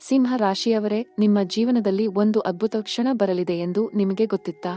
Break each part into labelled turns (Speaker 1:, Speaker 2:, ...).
Speaker 1: ಸಿಂಹ ರಾಶಿಯವರೇ, ನಿಮ್ಮ ಜೀವನದಲ್ಲಿ ಒಂದು ಅದ್ಭುತ ಕ್ಷಣ ಬರಲಿದೆ ಎಂದು ನಿಮಗೆ ಗೊತ್ತಿತ್ತಾ?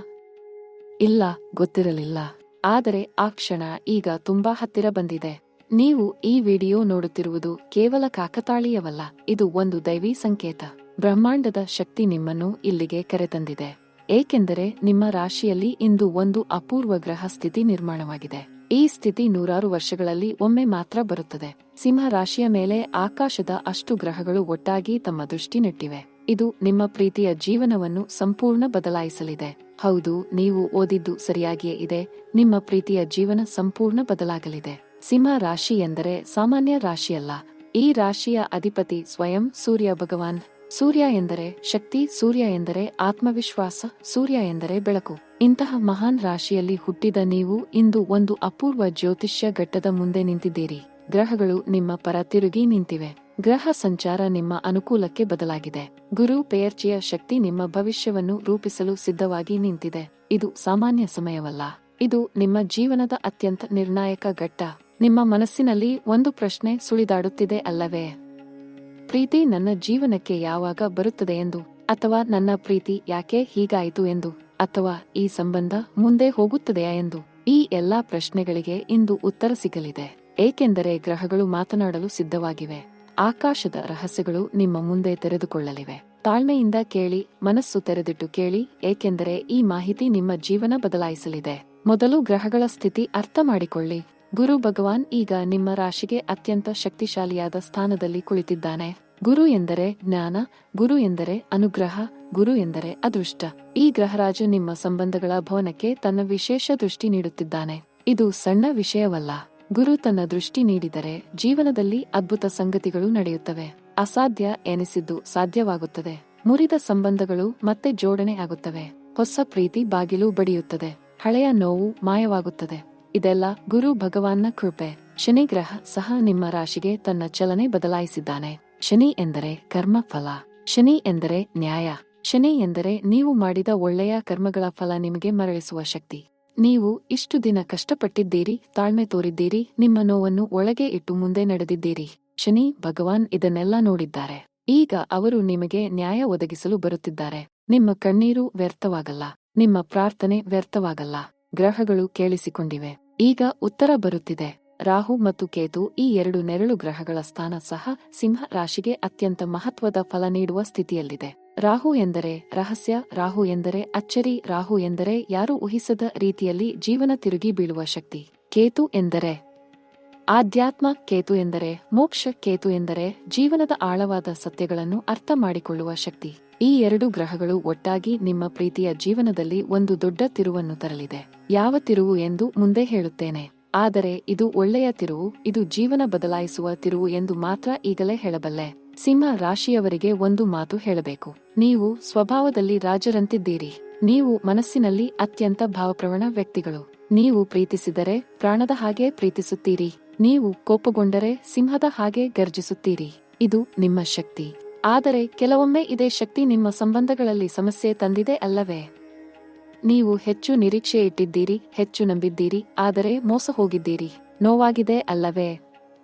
Speaker 1: ಇಲ್ಲ, ಗೊತ್ತಿರಲಿಲ್ಲ. ಆದರೆ ಆ ಕ್ಷಣ ಈಗ ತುಂಬಾ ಹತ್ತಿರ ಬಂದಿದೆ. ನೀವು ಈ ವಿಡಿಯೋ ನೋಡುತ್ತಿರುವುದು ಕೇವಲ ಕಾಕತಾಳೀಯವಲ್ಲ, ಇದು ಒಂದು ದೈವಿ ಸಂಕೇತ. ಬ್ರಹ್ಮಾಂಡದ ಶಕ್ತಿ ನಿಮ್ಮನ್ನು ಇಲ್ಲಿಗೆ ಕರೆತಂದಿದೆ. ಏಕೆಂದರೆ ನಿಮ್ಮ ರಾಶಿಯಲ್ಲಿ ಇಂದು ಒಂದು ಅಪೂರ್ವ ಗ್ರಹ ಸ್ಥಿತಿ ನಿರ್ಮಾಣವಾಗಿದೆ. ಈ ಸ್ಥಿತಿ ನೂರಾರು ವರ್ಷಗಳಲ್ಲಿ ಒಮ್ಮೆ ಮಾತ್ರ ಬರುತ್ತದೆ. ಸಿಂಹ ರಾಶಿಯ ಮೇಲೆ ಆಕಾಶದ ಅಷ್ಟು ಗ್ರಹಗಳು ಒಟ್ಟಾಗಿ ತಮ್ಮ ದೃಷ್ಟಿ ನೆಟ್ಟಿವೆ. ಇದು ನಿಮ್ಮ ಪ್ರೀತಿಯ ಜೀವನವನ್ನು ಸಂಪೂರ್ಣ ಬದಲಾಯಿಸಲಿದೆ. ಹೌದು, ನೀವು ಓದಿದ್ದು ಸರಿಯಾಗಿಯೇ ಇದೆ. ನಿಮ್ಮ ಪ್ರೀತಿಯ ಜೀವನ ಸಂಪೂರ್ಣ ಬದಲಾಗಲಿದೆ. ಸಿಂಹ ರಾಶಿ ಎಂದರೆ ಸಾಮಾನ್ಯ ರಾಶಿಯಲ್ಲ. ಈ ರಾಶಿಯ ಅಧಿಪತಿ ಸ್ವಯಂ ಸೂರ್ಯ ಭಗವಾನ್. ಸೂರ್ಯ ಎಂದರೆ ಶಕ್ತಿ, ಸೂರ್ಯ ಎಂದರೆ ಆತ್ಮವಿಶ್ವಾಸ, ಸೂರ್ಯ ಎಂದರೆ ಬೆಳಕು. ಇಂತಹ ಮಹಾನ್ ರಾಶಿಯಲ್ಲಿ ಹುಟ್ಟಿದ ನೀವು ಇಂದು ಒಂದು ಅಪೂರ್ವ ಜ್ಯೋತಿಷ್ಯ ಘಟ್ಟದ ಮುಂದೆ ನಿಂತಿದ್ದೀರಿ. ಗ್ರಹಗಳು ನಿಮ್ಮ ಪರ ತಿರುಗಿ ನಿಂತಿವೆ. ಗ್ರಹ ಸಂಚಾರ ನಿಮ್ಮ ಅನುಕೂಲಕ್ಕೆ ಬದಲಾಗಿದೆ. ಗುರು ಪೆಯರ್ಚಿಯ ಶಕ್ತಿ ನಿಮ್ಮ ಭವಿಷ್ಯವನ್ನು ರೂಪಿಸಲು ಸಿದ್ಧವಾಗಿ ನಿಂತಿದೆ. ಇದು ಸಾಮಾನ್ಯ ಸಮಯವಲ್ಲ. ಇದು ನಿಮ್ಮ ಜೀವನದ ಅತ್ಯಂತ ನಿರ್ಣಾಯಕ ಘಟ್ಟ. ನಿಮ್ಮ ಮನಸ್ಸಿನಲ್ಲಿ ಒಂದು ಪ್ರಶ್ನೆ ಸುಳಿದಾಡುತ್ತಿದೆ ಅಲ್ಲವೇ? ಪ್ರೀತಿ ನನ್ನ ಜೀವನಕ್ಕೆ ಯಾವಾಗ ಬರುತ್ತದೆ ಎಂದು, ಅಥವಾ ನನ್ನ ಪ್ರೀತಿ ಯಾಕೆ ಹೀಗಾಯಿತು ಎಂದು, ಅಥವಾ ಈ ಸಂಬಂಧ ಮುಂದೆ ಹೋಗುತ್ತದೆಯಾ ಎಂದು. ಈ ಎಲ್ಲಾ ಪ್ರಶ್ನೆಗಳಿಗೆ ಇಂದು ಉತ್ತರ ಸಿಗಲಿದೆ. ಏಕೆಂದರೆ ಗ್ರಹಗಳು ಮಾತನಾಡಲು ಸಿದ್ಧವಾಗಿವೆ. ಆಕಾಶದ ರಹಸ್ಯಗಳು ನಿಮ್ಮ ಮುಂದೆ ತೆರೆದುಕೊಳ್ಳಲಿವೆ. ತಾಳ್ಮೆಯಿಂದ ಕೇಳಿ, ಮನಸ್ಸು ತೆರೆದಿಟ್ಟು ಕೇಳಿ, ಏಕೆಂದರೆ ಈ ಮಾಹಿತಿ ನಿಮ್ಮ ಜೀವನ ಬದಲಾಯಿಸಲಿದೆ. ಮೊದಲು ಗ್ರಹಗಳ ಸ್ಥಿತಿ ಅರ್ಥ ಮಾಡಿಕೊಳ್ಳಿ. ಗುರು ಭಗವಾನ್ ಈಗ ನಿಮ್ಮ ರಾಶಿಗೆ ಅತ್ಯಂತ ಶಕ್ತಿಶಾಲಿಯಾದ ಸ್ಥಾನದಲ್ಲಿ ಕುಳಿತಿದ್ದಾನೆ. ಗುರು ಎಂದರೆ ಜ್ಞಾನ, ಗುರು ಎಂದರೆ ಅನುಗ್ರಹ, ಗುರು ಎಂದರೆ ಅದೃಷ್ಟ. ಈ ಗ್ರಹರಾಜ ನಿಮ್ಮ ಸಂಬಂಧಗಳ ಭವನಕ್ಕೆ ತನ್ನ ವಿಶೇಷ ದೃಷ್ಟಿ ನೀಡುತ್ತಿದ್ದಾನೆ. ಇದು ಸಣ್ಣ ವಿಷಯವಲ್ಲ. ಗುರು ತನ್ನ ದೃಷ್ಟಿ ನೀಡಿದರೆ ಜೀವನದಲ್ಲಿ ಅದ್ಭುತ ಸಂಗತಿಗಳು ನಡೆಯುತ್ತವೆ. ಅಸಾಧ್ಯ ಎನಿಸಿದ್ದು ಸಾಧ್ಯವಾಗುತ್ತದೆ. ಮುರಿದ ಸಂಬಂಧಗಳು ಮತ್ತೆ ಜೋಡಣೆ ಆಗುತ್ತವೆ. ಹೊಸ ಪ್ರೀತಿ ಬಾಗಿಲು ಬಡಿಯುತ್ತದೆ. ಹಳೆಯ ನೋವು ಮಾಯವಾಗುತ್ತದೆ. ಇದೆಲ್ಲ ಗುರು ಭಗವಾನ್ನ ಕೃಪೆ. ಶನಿ ಗ್ರಹ ಸಹ ನಿಮ್ಮ ರಾಶಿಗೆ ತನ್ನ ಚಲನೆ ಬದಲಾಯಿಸಿದ್ದಾನೆ. ಶನಿ ಎಂದರೆ ಕರ್ಮ ಫಲ. ಶನಿ ಎಂದರೆ ನ್ಯಾಯ. ಶನಿ ಎಂದರೆ ನೀವು ಮಾಡಿದ ಒಳ್ಳೆಯ ಕರ್ಮಗಳ ಫಲ ನಿಮಗೆ ಮರಳಿಸುವ ಶಕ್ತಿ. ನೀವು ಇಷ್ಟು ದಿನ ಕಷ್ಟಪಟ್ಟಿದ್ದೀರಿ, ತಾಳ್ಮೆ ತೋರಿದ್ದೀರಿ, ನಿಮ್ಮ ನೋವನ್ನು ಒಳಗೆ ಇಟ್ಟು ಮುಂದೆ ನಡೆದಿದ್ದೀರಿ. ಶನಿ ಭಗವಾನ್ ಇದನ್ನೆಲ್ಲ ನೋಡಿದ್ದಾರೆ. ಈಗ ಅವರು ನಿಮಗೆ ನ್ಯಾಯ ಒದಗಿಸಲು ಬರುತ್ತಿದ್ದಾರೆ. ನಿಮ್ಮ ಕಣ್ಣೀರು ವ್ಯರ್ಥವಾಗಲ್ಲ. ನಿಮ್ಮ ಪ್ರಾರ್ಥನೆ ವ್ಯರ್ಥವಾಗಲ್ಲ. ಗ್ರಹಗಳು ಕೇಳಿಸಿಕೊಂಡಿವೆ. ಈಗ ಉತ್ತರ ಬರುತ್ತಿದೆ. ರಾಹು ಮತ್ತು ಕೇತು, ಈ ಎರಡು ನೆರಳು ಗ್ರಹಗಳ ಸ್ಥಾನ ಸಹ ಸಿಂಹ ರಾಶಿಗೆ ಅತ್ಯಂತ ಮಹತ್ವದ ಫಲ ನೀಡುವ ಸ್ಥಿತಿಯಲ್ಲಿದೆ. ರಾಹು ಎಂದರೆ ರಹಸ್ಯ, ರಾಹು ಎಂದರೆ ಅಚ್ಚರಿ, ರಾಹು ಎಂದರೆ ಯಾರು ಊಹಿಸದ ರೀತಿಯಲ್ಲಿ ಜೀವನ ತಿರುಗಿ ಬೀಳುವ ಶಕ್ತಿ. ಕೇತು ಎಂದರೆ ಆಧ್ಯಾತ್ಮ, ಕೇತು ಎಂದರೆ ಮೋಕ್ಷ, ಕೇತು ಎಂದರೆ ಜೀವನದ ಆಳವಾದ ಸತ್ಯಗಳನ್ನು ಅರ್ಥ ಮಾಡಿಕೊಳ್ಳುವ ಶಕ್ತಿ. ಈ ಎರಡು ಗ್ರಹಗಳು ಒಟ್ಟಾಗಿ ನಿಮ್ಮ ಪ್ರೀತಿಯ ಜೀವನದಲ್ಲಿ ಒಂದು ದೊಡ್ಡ ತಿರುವನ್ನು ತರಲಿದೆ. ಯಾವ ತಿರುವು ಎಂದು ಮುಂದೆ ಹೇಳುತ್ತೇನೆ. ಆದರೆ ಇದು ಒಳ್ಳೆಯ ತಿರುವು, ಇದು ಜೀವನ ಬದಲಾಯಿಸುವ ತಿರುವು ಎಂದು ಮಾತ್ರ ಈಗಲೇ ಹೇಳಬಲ್ಲೆ. ಸಿಂಹ ರಾಶಿಯವರಿಗೆ ಒಂದು ಮಾತು ಹೇಳಬೇಕು. ನೀವು ಸ್ವಭಾವದಲ್ಲಿ ರಾಜರಂತಿದ್ದೀರಿ. ನೀವು ಮನಸ್ಸಿನಲ್ಲಿ ಅತ್ಯಂತ ಭಾವಪ್ರವಣ ವ್ಯಕ್ತಿಗಳು. ನೀವು ಪ್ರೀತಿಸಿದರೆ ಪ್ರಾಣದ ಹಾಗೆ ಪ್ರೀತಿಸುತ್ತೀರಿ. ನೀವು ಕೋಪಗೊಂಡರೆ ಸಿಂಹದ ಹಾಗೆ ಗರ್ಜಿಸುತ್ತೀರಿ. ಇದು ನಿಮ್ಮ ಶಕ್ತಿ. ಆದರೆ ಕೆಲವೊಮ್ಮೆ ಇದೇ ಶಕ್ತಿ ನಿಮ್ಮ ಸಂಬಂಧಗಳಲ್ಲಿ ಸಮಸ್ಯೆ ತಂದಿದೆ ಅಲ್ಲವೇ? ನೀವು ಹೆಚ್ಚು ನಿರೀಕ್ಷೆ ಇಟ್ಟಿದ್ದೀರಿ, ಹೆಚ್ಚು ನಂಬಿದ್ದೀರಿ, ಆದರೆ ಮೋಸ ಹೋಗಿದ್ದೀರಿ. ನೋವಾಗಿದೆ ಅಲ್ಲವೇ?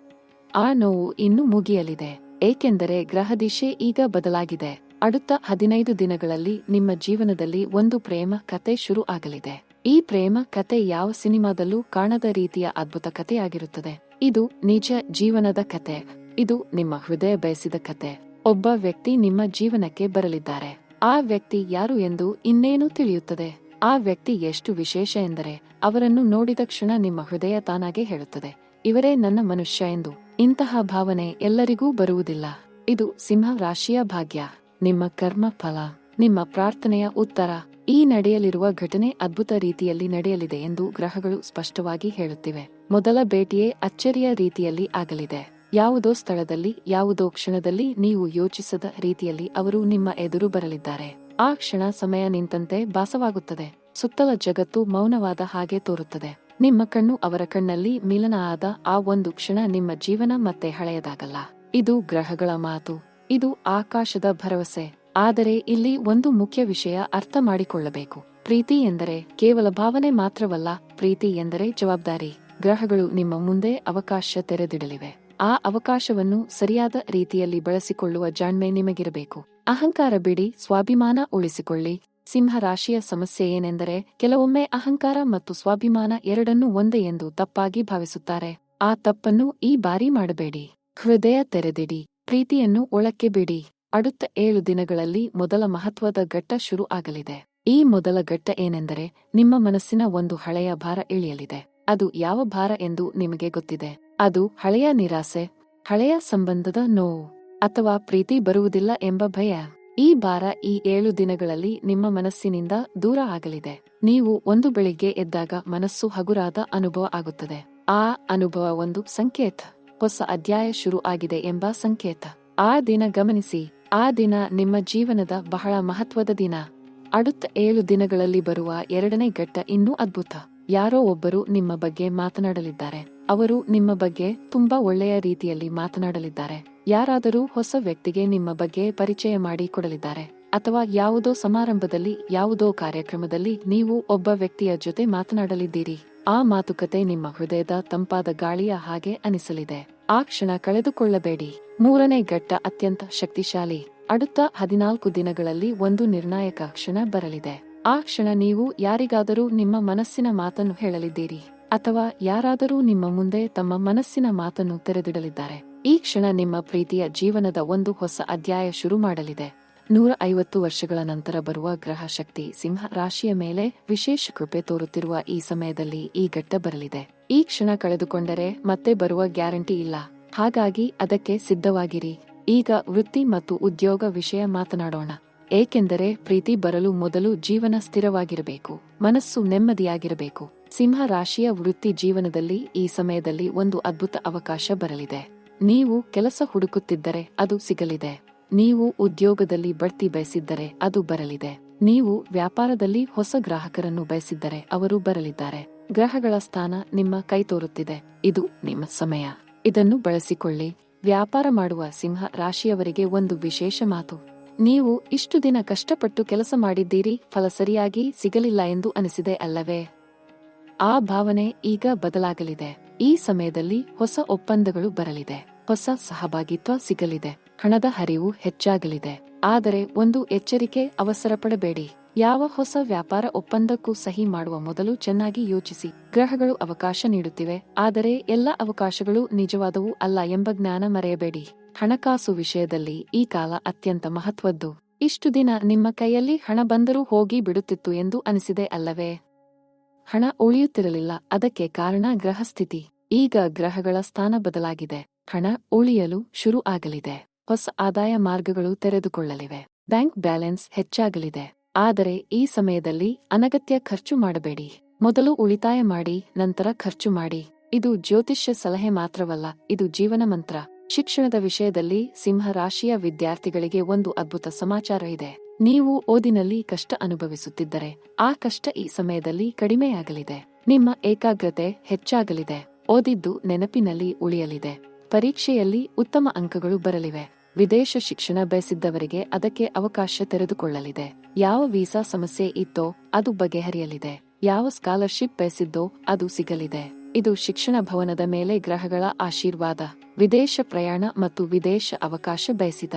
Speaker 1: ಆ ನೋವು ಇನ್ನೂ ಮುಗಿಯಲಿದೆ. ಏಕೆಂದರೆ ಗ್ರಹದಿಶೆ ಈಗ ಬದಲಾಗಿದೆ. அடுத்த 15 ದಿನಗಳಲ್ಲಿ ನಿಮ್ಮ ಜೀವನದಲ್ಲಿ ಒಂದು ಪ್ರೇಮ ಕತೆ ಶುರು ಆಗಲಿದೆ. ಈ ಪ್ರೇಮ ಕತೆ ಯಾವ ಸಿನಿಮಾದಲ್ಲೂ ಕಾಣದ ರೀತಿಯ ಅದ್ಭುತ ಕಥೆಯಾಗಿರುತ್ತದೆ. ಇದು ನಿಜ ಜೀವನದ ಕತೆ. ಇದು ನಿಮ್ಮ ಹೃದಯ ಬಯಸಿದ ಕತೆ. ಒಬ್ಬ ವ್ಯಕ್ತಿ ನಿಮ್ಮ ಜೀವನಕ್ಕೆ ಬರಲಿದ್ದಾರೆ. ಆ ವ್ಯಕ್ತಿ ಯಾರು ಎಂದು ಇನ್ನೇನು ತಿಳಿಯುತ್ತದೆ. ಆ ವ್ಯಕ್ತಿ ಎಷ್ಟು ವಿಶೇಷ ಎಂದರೆ ಅವರನ್ನು ನೋಡಿದ ಕ್ಷಣ ನಿಮ್ಮ ಹೃದಯ ತಾನಾಗೆ ಹೇಳುತ್ತದೆ, ಇವರೇ ನನ್ನ ಮನುಷ್ಯ ಎಂದು. ಇಂತಹ ಭಾವನೆ ಎಲ್ಲರಿಗೂ ಬರುವುದಿಲ್ಲ. ಇದು ಸಿಂಹ ರಾಶಿಯ ಭಾಗ್ಯ, ನಿಮ್ಮ ಕರ್ಮ ಫಲ, ನಿಮ್ಮ ಪ್ರಾರ್ಥನೆಯ ಉತ್ತರ. ಈ ನಡೆಯಲಿರುವ ಘಟನೆ ಅದ್ಭುತ ರೀತಿಯಲ್ಲಿ ನಡೆಯಲಿದೆ ಎಂದು ಗ್ರಹಗಳು ಸ್ಪಷ್ಟವಾಗಿ ಹೇಳುತ್ತಿವೆ. ಮೊದಲ ಭೇಟಿಯೇ ಅಚ್ಚರಿಯ ರೀತಿಯಲ್ಲಿ ಆಗಲಿದೆ. ಯಾವುದೋ ಸ್ಥಳದಲ್ಲಿ, ಯಾವುದೋ ಕ್ಷಣದಲ್ಲಿ ನೀವು ಯೋಚಿಸದ ರೀತಿಯಲ್ಲಿ ಅವರು ನಿಮ್ಮ ಎದುರು ಬರಲಿದ್ದಾರೆ. ಆ ಕ್ಷಣ ಸಮಯ ನಿಂತಂತೆ ಭಾಸವಾಗುತ್ತದೆ. ಸುತ್ತಲ ಜಗತ್ತು ಮೌನವಾದ ಹಾಗೆ ತೋರುತ್ತದೆ. ನಿಮ್ಮ ಕಣ್ಣು ಅವರ ಕಣ್ಣಲ್ಲಿ ಮಿಲನ ಆದ ಆ ಒಂದು ಕ್ಷಣ ನಿಮ್ಮ ಜೀವನ ಮತ್ತೆ ಹಳೆಯದಾಗಲ್ಲ. ಇದು ಗ್ರಹಗಳ ಮಾತು. ಇದು ಆಕಾಶದ ಭರವಸೆ. ಆದರೆ ಇಲ್ಲಿ ಒಂದು ಮುಖ್ಯ ವಿಷಯ ಅರ್ಥ ಮಾಡಿಕೊಳ್ಳಬೇಕು. ಪ್ರೀತಿ ಎಂದರೆ ಕೇವಲ ಭಾವನೆ ಮಾತ್ರವಲ್ಲ, ಪ್ರೀತಿ ಎಂದರೆ ಜವಾಬ್ದಾರಿ. ಗ್ರಹಗಳು ನಿಮ್ಮ ಮುಂದೆ ಅವಕಾಶ ತೆರೆದಿಡಲಿವೆ. ಆ ಅವಕಾಶವನ್ನು ಸರಿಯಾದ ರೀತಿಯಲ್ಲಿ ಬಳಸಿಕೊಳ್ಳುವ ಜಾಣ್ಮೆ ನಿಮಗಿರಬೇಕು. ಅಹಂಕಾರ ಬಿಡಿ, ಸ್ವಾಭಿಮಾನ ಉಳಿಸಿಕೊಳ್ಳಿ. ಸಿಂಹ ರಾಶಿಯ ಸಮಸ್ಯೆ ಏನೆಂದರೆ ಕೆಲವೊಮ್ಮೆ ಅಹಂಕಾರ ಮತ್ತು ಸ್ವಾಭಿಮಾನ ಎರಡನ್ನೂ ಒಂದೇ ಎಂದು ತಪ್ಪಾಗಿ ಭಾವಿಸುತ್ತಾರೆ. ಆ ತಪ್ಪನ್ನು ಈ ಬಾರಿ ಮಾಡಬೇಡಿ. ಹೃದಯ ತೆರೆದಿಡಿ, ಪ್ರೀತಿಯನ್ನು ಒಳಕ್ಕೆ ಬಿಡಿ. அடுத்த 7 ದಿನಗಳಲ್ಲಿ ಮೊದಲ ಮಹತ್ವದ ಘಟ್ಟ ಶುರು ಆಗಲಿದೆ. ಈ ಮೊದಲ ಘಟ್ಟ ಏನೆಂದರೆ ನಿಮ್ಮ ಮನಸ್ಸಿನ ಒಂದು ಹಳೆಯ ಭಾರ ಇಳಿಯಲಿದೆ. ಅದು ಯಾವ ಭಾರ ಎಂದು ನಿಮಗೆ ಗೊತ್ತಿದೆ. ಅದು ಹಳೆಯ ನಿರಾಸೆ, ಹಳೆಯ ಸಂಬಂಧದ ನೋವು, ಅಥವಾ ಪ್ರೀತಿ ಬರುವುದಿಲ್ಲ ಎಂಬ ಭಯ. ಈ ಭಾರ ಈ 7 ದಿನಗಳಲ್ಲಿ ನಿಮ್ಮ ಮನಸ್ಸಿನಿಂದ ದೂರ ಆಗಲಿದೆ. ನೀವು ಒಂದು ಬೆಳಿಗ್ಗೆ ಎದ್ದಾಗ ಮನಸ್ಸು ಹಗುರಾದ ಅನುಭವ ಆಗುತ್ತದೆ. ಆ ಅನುಭವ ಒಂದು ಸಂಕೇತ, ಹೊಸ ಅಧ್ಯಾಯ ಶುರು ಆಗಿದೆ ಎಂಬ ಸಂಕೇತ. ಆ ದಿನ ಗಮನಿಸಿ, ಆ ದಿನ ನಿಮ್ಮ ಜೀವನದ ಬಹಳ ಮಹತ್ವದ ದಿನ. அடுத்த 7 ದಿನಗಳಲ್ಲಿ ಬರುವ ಎರಡನೇ ಘಟ್ಟ ಇನ್ನೂ ಅದ್ಭುತ. ಯಾರೋ ಒಬ್ಬರು ನಿಮ್ಮ ಬಗ್ಗೆ ಮಾತನಾಡಲಿದ್ದಾರೆ. ಅವರು ನಿಮ್ಮ ಬಗ್ಗೆ ತುಂಬಾ ಒಳ್ಳೆಯ ರೀತಿಯಲ್ಲಿ ಮಾತನಾಡಲಿದ್ದಾರೆ. ಯಾರಾದರೂ ಹೊಸ ವ್ಯಕ್ತಿಗೆ ನಿಮ್ಮ ಬಗ್ಗೆ ಪರಿಚಯ ಮಾಡಿ ಕೊಡಲಿದ್ದಾರೆ. ಅಥವಾ ಯಾವುದೋ ಸಮಾರಂಭದಲ್ಲಿ, ಯಾವುದೋ ಕಾರ್ಯಕ್ರಮದಲ್ಲಿ ನೀವು ಒಬ್ಬ ವ್ಯಕ್ತಿಯ ಜೊತೆ ಮಾತನಾಡಲಿದ್ದೀರಿ. ಆ ಮಾತುಕತೆ ನಿಮ್ಮ ಹೃದಯದ ತಂಪಾದ ಗಾಳಿಯ ಹಾಗೆ ಅನಿಸಲಿದೆ. ಆ ಕ್ಷಣ ಕಳೆದುಕೊಳ್ಳಬೇಡಿ. ಮೂರನೇ ಘಟ್ಟ ಅತ್ಯಂತ ಶಕ್ತಿಶಾಲಿ. அடுத்த 14 ದಿನಗಳಲ್ಲಿ ಒಂದು ನಿರ್ಣಾಯಕ ಕ್ಷಣ ಬರಲಿದೆ. ಆ ಕ್ಷಣ ನೀವು ಯಾರಿಗಾದರೂ ನಿಮ್ಮ ಮನಸ್ಸಿನ ಮಾತನ್ನು ಹೇಳಲಿದ್ದೀರಿ. ಅಥವಾ ಯಾರಾದರೂ ನಿಮ್ಮ ಮುಂದೆ ತಮ್ಮ ಮನಸ್ಸಿನ ಮಾತನ್ನು ತೆರೆದಿಡಲಿದ್ದಾರೆ. ಈ ಕ್ಷಣ ನಿಮ್ಮ ಪ್ರೀತಿಯ ಜೀವನದ ಒಂದು ಹೊಸ ಅಧ್ಯಾಯ ಶುರು ಮಾಡಲಿದೆ. 150 ವರ್ಷಗಳ ನಂತರ ಬರುವ ಗ್ರಹ ಶಕ್ತಿ ಸಿಂಹ ರಾಶಿಯ ಮೇಲೆ ವಿಶೇಷ ಕೃಪೆ ತೋರುತ್ತಿರುವ ಈ ಸಮಯದಲ್ಲಿ ಈ ಘಟ್ಟ ಬರಲಿದೆ. ಈ ಕ್ಷಣ ಕಳೆದುಕೊಂಡರೆ ಮತ್ತೆ ಬರುವ ಗ್ಯಾರಂಟಿ ಇಲ್ಲ. ಹಾಗಾಗಿ ಅದಕ್ಕೆ ಸಿದ್ಧವಾಗಿರಿ. ಈಗ ವೃತ್ತಿ ಮತ್ತು ಉದ್ಯೋಗ ವಿಷಯ ಮಾತನಾಡೋಣ. ಏಕೆಂದರೆ ಪ್ರೀತಿ ಬರಲು ಮೊದಲು ಜೀವನ ಸ್ಥಿರವಾಗಿರಬೇಕು, ಮನಸ್ಸು ನೆಮ್ಮದಿಯಾಗಿರಬೇಕು. ಸಿಂಹ ರಾಶಿಯ ವೃತ್ತಿ ಜೀವನದಲ್ಲಿ ಈ ಸಮಯದಲ್ಲಿ ಒಂದು ಅದ್ಭುತ ಅವಕಾಶ ಬರಲಿದೆ. ನೀವು ಕೆಲಸ ಹುಡುಕುತ್ತಿದ್ದರೆ ಅದು ಸಿಗಲಿದೆ. ನೀವು ಉದ್ಯೋಗದಲ್ಲಿ ಬಡ್ತಿ ಬಯಸಿದ್ದರೆ ಅದು ಬರಲಿದೆ. ನೀವು ವ್ಯಾಪಾರದಲ್ಲಿ ಹೊಸ ಗ್ರಾಹಕರನ್ನು ಬಯಸಿದ್ದರೆ ಅವರು ಬರಲಿದ್ದಾರೆ. ಗ್ರಹಗಳ ಸ್ಥಾನ ನಿಮ್ಮ ಕೈ ತೋರುತ್ತಿದೆ. ಇದು ನಿಮ್ಮ ಸಮಯ. ಇದನ್ನು ಬಳಸಿಕೊಳ್ಳಿ. ವ್ಯಾಪಾರ ಮಾಡುವ ಸಿಂಹ ರಾಶಿಯವರಿಗೆ ಒಂದು ವಿಶೇಷ ಮಾತು. ನೀವು ಇಷ್ಟು ದಿನ ಕಷ್ಟಪಟ್ಟು ಕೆಲಸ ಮಾಡಿದ್ದೀರಿ, ಫಲ ಸರಿಯಾಗಿ ಸಿಗಲಿಲ್ಲ ಎಂದು ಅನಿಸಿದೆ ಅಲ್ಲವೇ? ಆ ಭಾವನೆ ಈಗ ಬದಲಾಗಲಿದೆ. ಈ ಸಮಯದಲ್ಲಿ ಹೊಸ ಒಪ್ಪಂದಗಳು ಬರಲಿದೆ. ಹೊಸ ಸಹಭಾಗಿತ್ವ ಸಿಗಲಿದೆ. ಹಣದ ಹರಿವು ಹೆಚ್ಚಾಗಲಿದೆ. ಆದರೆ ಒಂದು ಎಚ್ಚರಿಕೆ, ಅವಸರ ಪಡಬೇಡಿ. ಯಾವ ಹೊಸ ವ್ಯಾಪಾರ ಒಪ್ಪಂದಕ್ಕೂ ಸಹಿ ಮಾಡುವ ಮೊದಲು ಚೆನ್ನಾಗಿ ಯೋಚಿಸಿ. ಗ್ರಹಗಳು ಅವಕಾಶ ನೀಡುತ್ತಿವೆ, ಆದರೆ ಎಲ್ಲ ಅವಕಾಶಗಳು ನಿಜವಾದವು ಅಲ್ಲ ಎಂಬ ಜ್ಞಾನ ಮರೆಯಬೇಡಿ. ಹಣಕಾಸು ವಿಷಯದಲ್ಲಿ ಈ ಕಾಲ ಅತ್ಯಂತ ಮಹತ್ವದ್ದು. ಇಷ್ಟು ದಿನ ನಿಮ್ಮ ಕೈಯಲ್ಲಿ ಹಣ ಬಂದರೂ ಹೋಗಿ ಬಿಡುತ್ತಿತ್ತು ಎಂದು ಅನಿಸಿದೆ ಅಲ್ಲವೇ? ಹಣ ಉಳಿಯುತ್ತಿರಲಿಲ್ಲ. ಅದಕ್ಕೆ ಕಾರಣ ಗ್ರಹಸ್ಥಿತಿ. ಈಗ ಗ್ರಹಗಳ ಸ್ಥಾನ ಬದಲಾಗಿದೆ. ಹಣ ಉಳಿಯಲು ಶುರು ಆಗಲಿದೆ. ಹೊಸ ಆದಾಯ ಮಾರ್ಗಗಳು ತೆರೆದುಕೊಳ್ಳಲಿವೆ. ಬ್ಯಾಂಕ್ ಬ್ಯಾಲೆನ್ಸ್ ಹೆಚ್ಚಾಗಲಿದೆ. ಆದರೆ ಈ ಸಮಯದಲ್ಲಿ ಅನಗತ್ಯ ಖರ್ಚು ಮಾಡಬೇಡಿ. ಮೊದಲು ಉಳಿತಾಯ ಮಾಡಿ, ನಂತರ ಖರ್ಚು ಮಾಡಿ. ಇದು ಜ್ಯೋತಿಷ್ಯ ಸಲಹೆ ಮಾತ್ರವಲ್ಲ, ಇದು ಜೀವನ ಮಂತ್ರ. ಶಿಕ್ಷಣದ ವಿಷಯದಲ್ಲಿ ಸಿಂಹ ರಾಶಿಯ ವಿದ್ಯಾರ್ಥಿಗಳಿಗೆ ಒಂದು ಅದ್ಭುತ ಸಮಾಚಾರ ಇದೆ. ನೀವು ಓದಿನಲ್ಲಿ ಕಷ್ಟ ಅನುಭವಿಸುತ್ತಿದ್ದರೆ ಆ ಕಷ್ಟ ಈ ಸಮಯದಲ್ಲಿ ಕಡಿಮೆಯಾಗಲಿದೆ. ನಿಮ್ಮ ಏಕಾಗ್ರತೆ ಹೆಚ್ಚಾಗಲಿದೆ. ಓದಿದ್ದು ನೆನಪಿನಲ್ಲಿ ಉಳಿಯಲಿದೆ. ಪರೀಕ್ಷೆಯಲ್ಲಿ ಉತ್ತಮ ಅಂಕಗಳು ಬರಲಿವೆ. ವಿದೇಶ ಶಿಕ್ಷಣ ಬಯಸಿದ್ದವರಿಗೆ ಅದಕ್ಕೆ ಅವಕಾಶ ತೆರೆದುಕೊಳ್ಳಲಿದೆ. ಯಾವ ವೀಸಾ ಸಮಸ್ಯೆ ಇತ್ತೋ ಅದು ಬಗೆಹರಿಯಲಿದೆ. ಯಾವ ಸ್ಕಾಲರ್ಶಿಪ್ ಬಯಸಿದ್ದೋ ಅದು ಸಿಗಲಿದೆ. ಇದು ಶಿಕ್ಷಣ ಭವನದ ಮೇಲೆ ಗ್ರಹಗಳ ಆಶೀರ್ವಾದ. ವಿದೇಶ ಪ್ರಯಾಣ ಮತ್ತು ವಿದೇಶ ಅವಕಾಶ ಬಯಸಿದ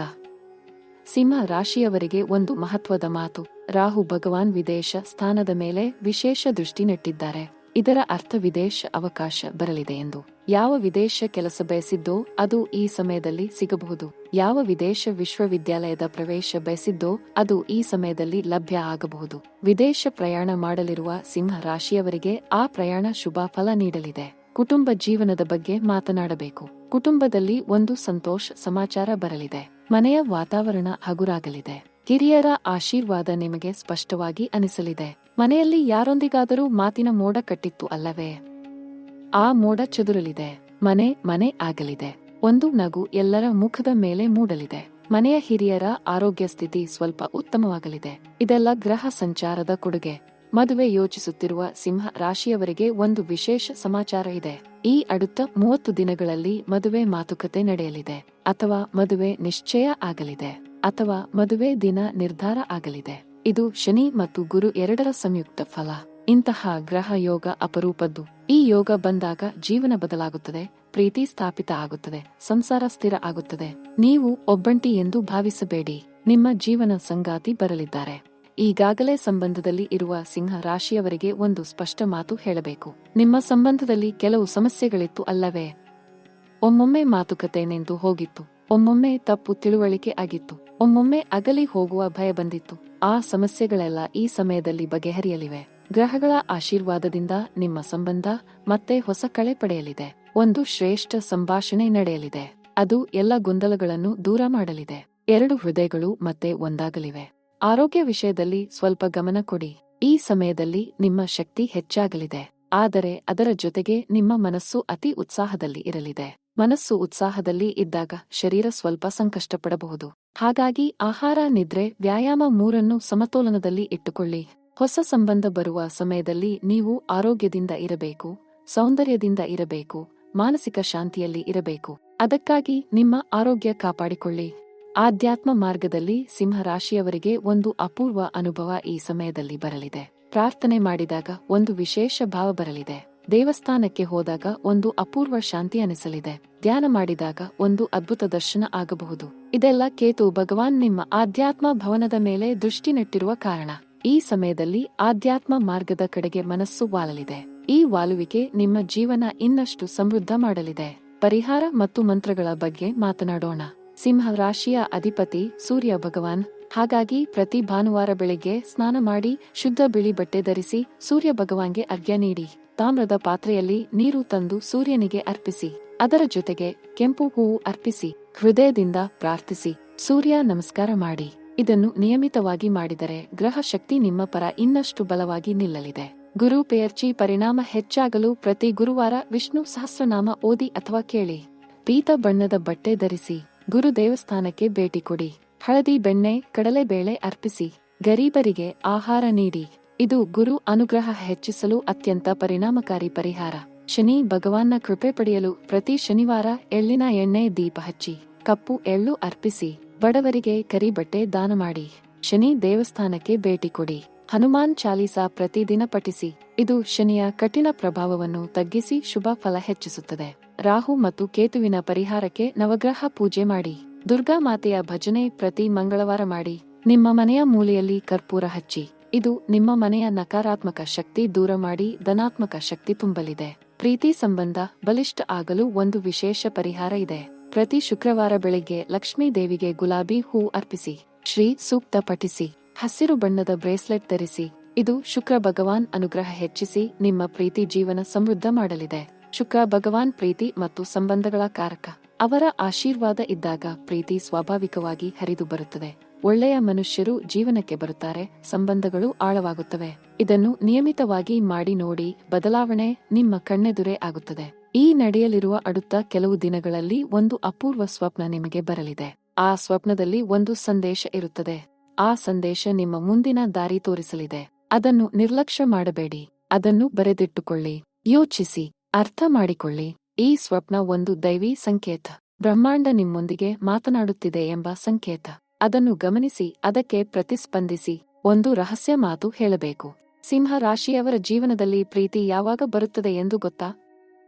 Speaker 1: ಸಿಂಹ ರಾಶಿಯವರಿಗೆ ಒಂದು ಮಹತ್ವದ ಮಾತು. ರಾಹು ಭಗವಾನ್ ವಿದೇಶ ಸ್ಥಾನದ ಮೇಲೆ ವಿಶೇಷ ದೃಷ್ಟಿ ನೆಟ್ಟಿದ್ದಾರೆ. ಇದರ ಅರ್ಥ ವಿದೇಶ ಅವಕಾಶ ಬರಲಿದೆ ಎಂದು. ಯಾವ ವಿದೇಶ ಕೆಲಸ ಬಯಸಿದ್ದೋ ಅದು ಈ ಸಮಯದಲ್ಲಿ ಸಿಗಬಹುದು. ಯಾವ ವಿದೇಶ ವಿಶ್ವವಿದ್ಯಾಲಯದ ಪ್ರವೇಶ ಬಯಸಿದ್ದೋ ಅದು ಈ ಸಮಯದಲ್ಲಿ ಲಭ್ಯ ಆಗಬಹುದು. ವಿದೇಶ ಪ್ರಯಾಣ ಮಾಡಲಿರುವ ಸಿಂಹ ರಾಶಿಯವರಿಗೆ ಆ ಪ್ರಯಾಣ ಶುಭ ಫಲ ನೀಡಲಿದೆ. ಕುಟುಂಬ ಜೀವನದ ಬಗ್ಗೆ ಮಾತನಾಡಬೇಕು. ಕುಟುಂಬದಲ್ಲಿ ಒಂದು ಸಂತೋಷ ಸಮಾಚಾರ ಬರಲಿದೆ. ಮನೆಯ ವಾತಾವರಣ ಹಗುರಾಗಲಿದೆ. ಹಿರಿಯರ ಆಶೀರ್ವಾದ ನಿಮಗೆ ಸ್ಪಷ್ಟವಾಗಿ ಅನಿಸಲಿದೆ. ಮನೆಯಲ್ಲಿ ಯಾರೊಂದಿಗಾದರೂ ಮಾತಿನ ಮೋಡ ಕಟ್ಟಿತ್ತು ಅಲ್ಲವೇ? ಆ ಮೋಡ ಚದುರಲಿದೆ. ಮನೆ ಆಗಲಿದೆ. ಒಂದು ನಗು ಎಲ್ಲರ ಮುಖದ ಮೇಲೆ ಮೂಡಲಿದೆ. ಮನೆಯ ಹಿರಿಯರ ಆರೋಗ್ಯ ಸ್ಥಿತಿ ಸ್ವಲ್ಪ ಉತ್ತಮವಾಗಲಿದೆ. ಇದೆಲ್ಲ ಗ್ರಹ ಸಂಚಾರದ ಕೊಡುಗೆ. ಮದುವೆ ಯೋಚಿಸುತ್ತಿರುವ ಸಿಂಹ ರಾಶಿಯವರಿಗೆ ಒಂದು ವಿಶೇಷ ಸಮಾಚಾರ ಇದೆ. ಈ அடுத்த 30 ದಿನಗಳಲ್ಲಿ ಮದುವೆ ಮಾತುಕತೆ ನಡೆಯಲಿದೆ. ಅಥವಾ ಮದುವೆ ನಿಶ್ಚಯ ಆಗಲಿದೆ. ಅಥವಾ ಮದುವೆ ದಿನ ನಿರ್ಧಾರ ಆಗಲಿದೆ. ಇದು ಶನಿ ಮತ್ತು ಗುರು ಎರಡರ ಸಂಯುಕ್ತ ಫಲ. ಇಂತಹ ಗ್ರಹ ಯೋಗ ಅಪರೂಪದ್ದು. ಈ ಯೋಗ ಬಂದಾಗ ಜೀವನ ಬದಲಾಗುತ್ತದೆ. ಪ್ರೀತಿ ಸ್ಥಾಪಿತ ಆಗುತ್ತದೆ, ಸಂಸಾರ ಸ್ಥಿರ ಆಗುತ್ತದೆ. ನೀವು ಒಬ್ಬಂಟಿ ಎಂದು ಭಾವಿಸಬೇಡಿ, ನಿಮ್ಮ ಜೀವನ ಸಂಗಾತಿ ಬರಲಿದ್ದಾರೆ. ಈಗಾಗಲೇ ಸಂಬಂಧದಲ್ಲಿ ಇರುವ ಸಿಂಹ ರಾಶಿಯವರಿಗೆ ಒಂದು ಸ್ಪಷ್ಟ ಮಾತು ಹೇಳಬೇಕು. ನಿಮ್ಮ ಸಂಬಂಧದಲ್ಲಿ ಕೆಲವು ಸಮಸ್ಯೆಗಳಿತ್ತು ಅಲ್ಲವೇ? ಒಮ್ಮೊಮ್ಮೆ ಮಾತುಕತೆ ನಿಂತು ಹೋಗಿತ್ತು, ಒಮ್ಮೊಮ್ಮೆ ತಪ್ಪು ತಿಳುವಳಿಕೆ ಆಗಿತ್ತು, ಒಮ್ಮೊಮ್ಮೆ ಅಗಲಿ ಹೋಗುವ ಭಯ ಬಂದಿತ್ತು. ಆ ಸಮಸ್ಯೆಗಳೆಲ್ಲ ಈ ಸಮಯದಲ್ಲಿ ಬಗೆಹರಿಯಲಿವೆ. ಗ್ರಹಗಳ ಆಶೀರ್ವಾದದಿಂದ ನಿಮ್ಮ ಸಂಬಂಧ ಮತ್ತೆ ಹೊಸ ಕಳೆ ಪಡೆಯಲಿದೆ. ಒಂದು ಶ್ರೇಷ್ಠ ಸಂಭಾಷಣೆ ನಡೆಯಲಿದೆ. ಅದು ಎಲ್ಲ ಗೊಂದಲಗಳನ್ನು ದೂರ ಮಾಡಲಿದೆ. ಎರಡು ಹೃದಯಗಳು ಮತ್ತೆ ಒಂದಾಗಲಿವೆ. ಆರೋಗ್ಯ ವಿಷಯದಲ್ಲಿ ಸ್ವಲ್ಪ ಗಮನ ಕೊಡಿ. ಈ ಸಮಯದಲ್ಲಿ ನಿಮ್ಮ ಶಕ್ತಿ ಹೆಚ್ಚಾಗಲಿದೆ, ಆದರೆ ಅದರ ಜೊತೆಗೆ ನಿಮ್ಮ ಮನಸ್ಸು ಅತಿ ಉತ್ಸಾಹದಲ್ಲಿ ಇರಲಿದೆ. ಮನಸ್ಸು ಉತ್ಸಾಹದಲ್ಲಿ ಇದ್ದಾಗ ಶರೀರ ಸ್ವಲ್ಪ ಸಂಕಷ್ಟಪಡಬಹುದು. ಹಾಗಾಗಿ ಆಹಾರ, ನಿದ್ರೆ, ವ್ಯಾಯಾಮ ಮೂರನ್ನು ಸಮತೋಲನದಲ್ಲಿ ಇಟ್ಟುಕೊಳ್ಳಿ. ಹೊಸ ಸಂಬಂಧ ಬರುವ ಸಮಯದಲ್ಲಿ ನೀವು ಆರೋಗ್ಯದಿಂದ ಇರಬೇಕು, ಸೌಂದರ್ಯದಿಂದ ಇರಬೇಕು, ಮಾನಸಿಕ ಶಾಂತಿಯಲ್ಲಿ ಇರಬೇಕು. ಅದಕ್ಕಾಗಿ ನಿಮ್ಮ ಆರೋಗ್ಯ ಕಾಪಾಡಿಕೊಳ್ಳಿ. ಆಧ್ಯಾತ್ಮ ಮಾರ್ಗದಲ್ಲಿ ಸಿಂಹರಾಶಿಯವರಿಗೆ ಒಂದು ಅಪೂರ್ವ ಅನುಭವ ಈ ಸಮಯದಲ್ಲಿ ಬರಲಿದೆ. ಪ್ರಾರ್ಥನೆ ಮಾಡಿದಾಗ ಒಂದು ವಿಶೇಷ ಭಾವ ಬರಲಿದೆ. ದೇವಸ್ಥಾನಕ್ಕೆ ಹೋದಾಗ ಒಂದು ಅಪೂರ್ವ ಶಾಂತಿ ಅನಿಸಲಿದೆ. ಧ್ಯಾನ ಮಾಡಿದಾಗ ಒಂದು ಅದ್ಭುತ ದರ್ಶನ ಆಗಬಹುದು. ಇದೆಲ್ಲ ಕೇತು ಭಗವಾನ್ ನಿಮ್ಮ ಆಧ್ಯಾತ್ಮ ಭವನದ ಮೇಲೆ ದೃಷ್ಟಿ ನೆಟ್ಟಿರುವ ಕಾರಣ. ಈ ಸಮಯದಲ್ಲಿ ಆಧ್ಯಾತ್ಮ ಮಾರ್ಗದ ಕಡೆಗೆ ಮನಸ್ಸು ವಾಲಲಿದೆ. ಈ ವಾಲುವಿಕೆ ನಿಮ್ಮ ಜೀವನ ಇನ್ನಷ್ಟು ಸಮೃದ್ಧ ಮಾಡಲಿದೆ. ಪರಿಹಾರ ಮತ್ತು ಮಂತ್ರಗಳ ಬಗ್ಗೆ ಮಾತನಾಡೋಣ. ಸಿಂಹ ರಾಶಿಯ ಅಧಿಪತಿ ಸೂರ್ಯ ಭಗವಾನ್. ಹಾಗಾಗಿ ಪ್ರತಿ ಭಾನುವಾರ ಬೆಳಿಗ್ಗೆ ಸ್ನಾನ ಮಾಡಿ ಶುದ್ಧ ಬಿಳಿ ಬಟ್ಟೆ ಧರಿಸಿ ಸೂರ್ಯ ಭಗವಾನ್ಗೆ ಅರ್ಘ್ಯ ನೀಡಿ. ತಾಮ್ರದ ಪಾತ್ರೆಯಲ್ಲಿ ನೀರು ತಂದು ಸೂರ್ಯನಿಗೆ ಅರ್ಪಿಸಿ. ಅದರ ಜೊತೆಗೆ ಕೆಂಪು ಹೂವು ಅರ್ಪಿಸಿ. ಹೃದಯದಿಂದ ಪ್ರಾರ್ಥಿಸಿ. ಸೂರ್ಯ ನಮಸ್ಕಾರ ಮಾಡಿ. ಇದನ್ನು ನಿಯಮಿತವಾಗಿ ಮಾಡಿದರೆ ಗ್ರಹ ಶಕ್ತಿ ನಿಮ್ಮ ಪರ ಇನ್ನಷ್ಟು ಬಲವಾಗಿ ನಿಲ್ಲಲಿದೆ. ಗುರು ಪೆಯರ್ಚಿ ಪರಿಣಾಮ ಹೆಚ್ಚಾಗಲು ಪ್ರತಿ ಗುರುವಾರ ವಿಷ್ಣು ಸಹಸ್ರನಾಮ ಓದಿ ಅಥವಾ ಕೇಳಿ. ಪೀತ ಬಣ್ಣದ ಬಟ್ಟೆ ಧರಿಸಿ. ಗುರು ದೇವಸ್ಥಾನಕ್ಕೆ ಭೇಟಿ ಕೊಡಿ. ಹಳದಿ, ಬೆಣ್ಣೆ, ಕಡಲೆಬೇಳೆ ಅರ್ಪಿಸಿ. ಗರೀಬರಿಗೆ ಆಹಾರ ನೀಡಿ. ಇದು ಗುರು ಅನುಗ್ರಹ ಹೆಚ್ಚಿಸಲು ಅತ್ಯಂತ ಪರಿಣಾಮಕಾರಿ ಪರಿಹಾರ. ಶನಿ ಭಗವಾನ್ನ ಕೃಪೆ ಪಡೆಯಲು ಪ್ರತಿ ಶನಿವಾರ ಎಳ್ಳಿನ ಎಣ್ಣೆ ದೀಪ ಹಚ್ಚಿ ಕಪ್ಪು ಎಳ್ಳು ಅರ್ಪಿಸಿ. ಬಡವರಿಗೆ ಕರಿ ಬಟ್ಟೆ ದಾನ ಮಾಡಿ. ಶನಿ ದೇವಸ್ಥಾನಕ್ಕೆ ಭೇಟಿ ಕೊಡಿ. ಹನುಮಾನ್ ಚಾಲೀಸಾ ಪ್ರತಿದಿನ ಪಠಿಸಿ. ಇದು ಶನಿಯ ಕಠಿಣ ಪ್ರಭಾವವನ್ನು ತಗ್ಗಿಸಿ ಶುಭ ಫಲ ಹೆಚ್ಚಿಸುತ್ತದೆ. ರಾಹು ಮತ್ತು ಕೇತುವಿನ ಪರಿಹಾರಕ್ಕೆ ನವಗ್ರಹ ಪೂಜೆ ಮಾಡಿ. ದುರ್ಗಾ ಮಾತೆಯ ಭಜನೆ ಪ್ರತಿ ಮಂಗಳವಾರ ಮಾಡಿ. ನಿಮ್ಮ ಮನೆಯ ಮೂಲೆಯಲ್ಲಿ ಕರ್ಪೂರ ಹಚ್ಚಿ. ಇದು ನಿಮ್ಮ ಮನೆಯ ನಕಾರಾತ್ಮಕ ಶಕ್ತಿ ದೂರ ಮಾಡಿ ಧನಾತ್ಮಕ ಶಕ್ತಿ ತುಂಬಲಿದೆ. ಪ್ರೀತಿ ಸಂಬಂಧ ಬಲಿಷ್ಠ ಆಗಲು ಒಂದು ವಿಶೇಷ ಪರಿಹಾರ ಇದೆ. ಪ್ರತಿ ಶುಕ್ರವಾರ ಬೆಳಿಗ್ಗೆ ಲಕ್ಷ್ಮೀ ದೇವಿಗೆ ಗುಲಾಬಿ ಹೂ ಅರ್ಪಿಸಿ. ಶ್ರೀ ಸೂಕ್ತ ಪಠಿಸಿ. ಹಸಿರು ಬಣ್ಣದ ಬ್ರೇಸ್ಲೆಟ್ ಧರಿಸಿ. ಇದು ಶುಕ್ರ ಭಗವಾನ್ ಅನುಗ್ರಹ ಹೆಚ್ಚಿಸಿ ನಿಮ್ಮ ಪ್ರೀತಿ ಜೀವನ ಸಮೃದ್ಧ ಮಾಡಲಿದೆ. ಶುಕ್ರ ಭಗವಾನ್ ಪ್ರೀತಿ ಮತ್ತು ಸಂಬಂಧಗಳ ಕಾರಕ. ಅವರ ಆಶೀರ್ವಾದ ಇದ್ದಾಗ ಪ್ರೀತಿ ಸ್ವಾಭಾವಿಕವಾಗಿ ಹರಿದು ಬರುತ್ತದೆ. ಒಳ್ಳೆಯ ಮನುಷ್ಯರು ಜೀವನಕ್ಕೆ ಬರುತ್ತಾರೆ, ಸಂಬಂಧಗಳು ಆಳವಾಗುತ್ತವೆ. ಇದನ್ನು ನಿಯಮಿತವಾಗಿ ಮಾಡಿ ನೋಡಿ, ಬದಲಾವಣೆ ನಿಮ್ಮ ಕಣ್ಣೆದುರೇ ಆಗುತ್ತದೆ. ಈ ನಡೆಯಲಿರುವ അടുത്ത ಕೆಲವು ದಿನಗಳಲ್ಲಿ ಒಂದು ಅಪೂರ್ವ ಸ್ವಪ್ನ ನಿಮಗೆ ಬರಲಿದೆ. ಆ ಸ್ವಪ್ನದಲ್ಲಿ ಒಂದು ಸಂದೇಶ ಇರುತ್ತದೆ. ಆ ಸಂದೇಶ ನಿಮ್ಮ ಮುಂದಿನ ದಾರಿ ತೋರಿಸಲಿದೆ. ಅದನ್ನು ನಿರ್ಲಕ್ಷ್ಯ ಮಾಡಬೇಡಿ. ಅದನ್ನು ಬರೆದಿಟ್ಟುಕೊಳ್ಳಿ. ಯೋಚಿಸಿ, ಅರ್ಥ ಮಾಡಿಕೊಳ್ಳಿ. ಈ ಸ್ವಪ್ನ ಒಂದು ದೈವಿ ಸಂಕೇತ. ಬ್ರಹ್ಮಾಂಡ ನಿಮ್ಮೊಂದಿಗೆ ಮಾತನಾಡುತ್ತಿದೆ ಎಂಬ ಸಂಕೇತ. ಅದನ್ನು ಗಮನಿಸಿ, ಅದಕ್ಕೆ ಪ್ರತಿಸ್ಪಂದಿಸಿ. ಒಂದು ರಹಸ್ಯ ಮಾತು ಹೇಳಬೇಕು. ಸಿಂಹ ರಾಶಿಯವರ ಜೀವನದಲ್ಲಿ ಪ್ರೀತಿ ಯಾವಾಗ ಬರುತ್ತದೆ ಎಂದು ಗೊತ್ತಾ?